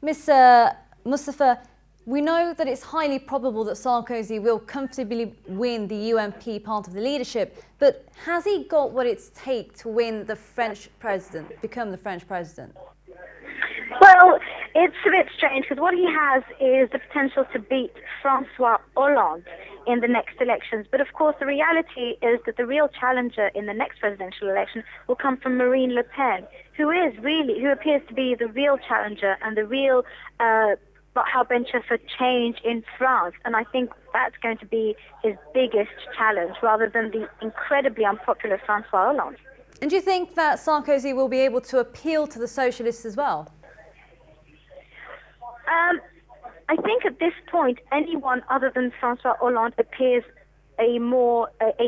Ms. Mustapha, we know that it's highly probable that Sarkozy will comfortably win the UMP part of the leadership, but has he got what it takes to win the French president, become the French president? Well, it's a bit strange because what he has is the potential to beat François Hollande in the next elections. But of course, the reality is that the real challenger in the next presidential election will come from Marine Le Pen, who appears to be the real challenger and the real bencher for change in France. And I think that's going to be his biggest challenge rather than the incredibly unpopular François Hollande. And do you think that Sarkozy will be able to appeal to the socialists as well? I think at this point, anyone other than François Hollande appears a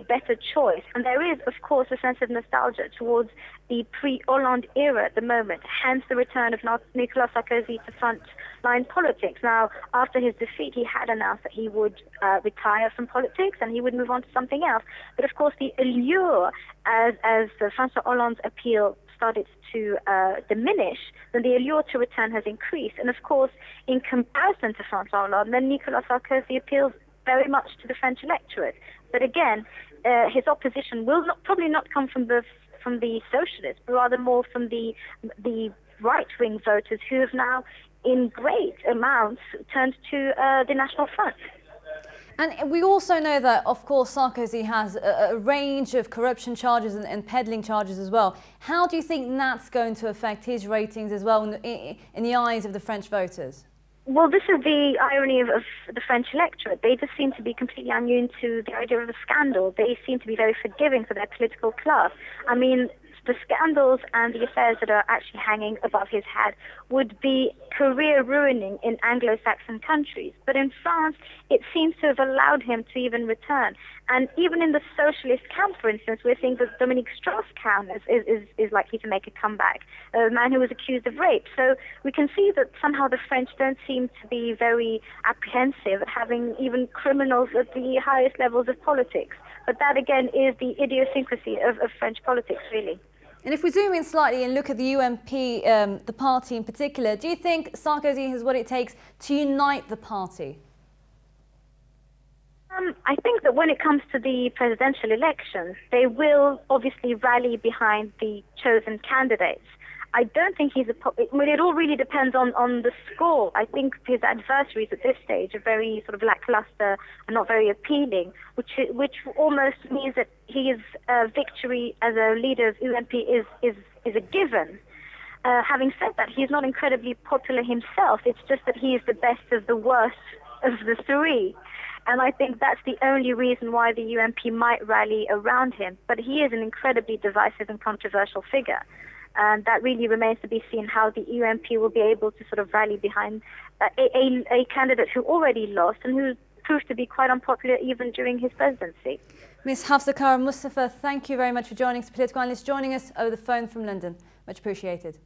better choice. And there is, of course, a sense of nostalgia towards the pre-Hollande era at the moment, hence the return of Nicolas Sarkozy to frontline politics. Now, after his defeat, he had announced that he would retire from politics and he would move on to something else. But of course, the allure, as François Hollande's appeal started to diminish, then the allure to return has increased. And of course, in comparison to François Hollande, then Nicolas Sarkozy appeals very much to the French electorate. But again, his opposition will probably not come from the socialists, but rather more from the right-wing voters who have now, in great amounts, turned to the National Front. And we also know that, of course, Sarkozy has a range of corruption charges and peddling charges as well. How do you think that's going to affect his ratings as well in the eyes of the French voters? Well, this is the irony of the French electorate. They just seem to be completely immune to the idea of a scandal. They seem to be very forgiving for their political class. I mean, the scandals and the affairs that are actually hanging above his head would be career-ruining in Anglo-Saxon countries. But in France, it seems to have allowed him to even return. And even in the socialist camp, for instance, we're seeing that Dominique Strauss-Kahn is likely to make a comeback, a man who was accused of rape. So we can see that somehow the French don't seem to be very apprehensive at having even criminals at the highest levels of politics. But that, again, is the idiosyncrasy of French politics, really. And if we zoom in slightly and look at the UMP, the party in particular, do you think Sarkozy has what it takes to unite the party? I think that when it comes to the presidential elections, they will obviously rally behind the chosen candidates. I don't think he's it all really depends on the score. I think his adversaries at this stage are very sort of lackluster and not very appealing, which almost means that his victory as a leader of UMP is a given. Having said that, he's not incredibly popular himself. It's just that he is the best of the worst of the three. And I think that's the only reason why the UMP might rally around him. But he is an incredibly divisive and controversial figure. And that really remains to be seen how the UMP will be able to sort of rally behind a candidate who already lost and who proved to be quite unpopular even during his presidency. Ms. Hafsa Kara-Mustapha, thank you very much for joining us, political analyst, joining us over the phone from London. Much appreciated.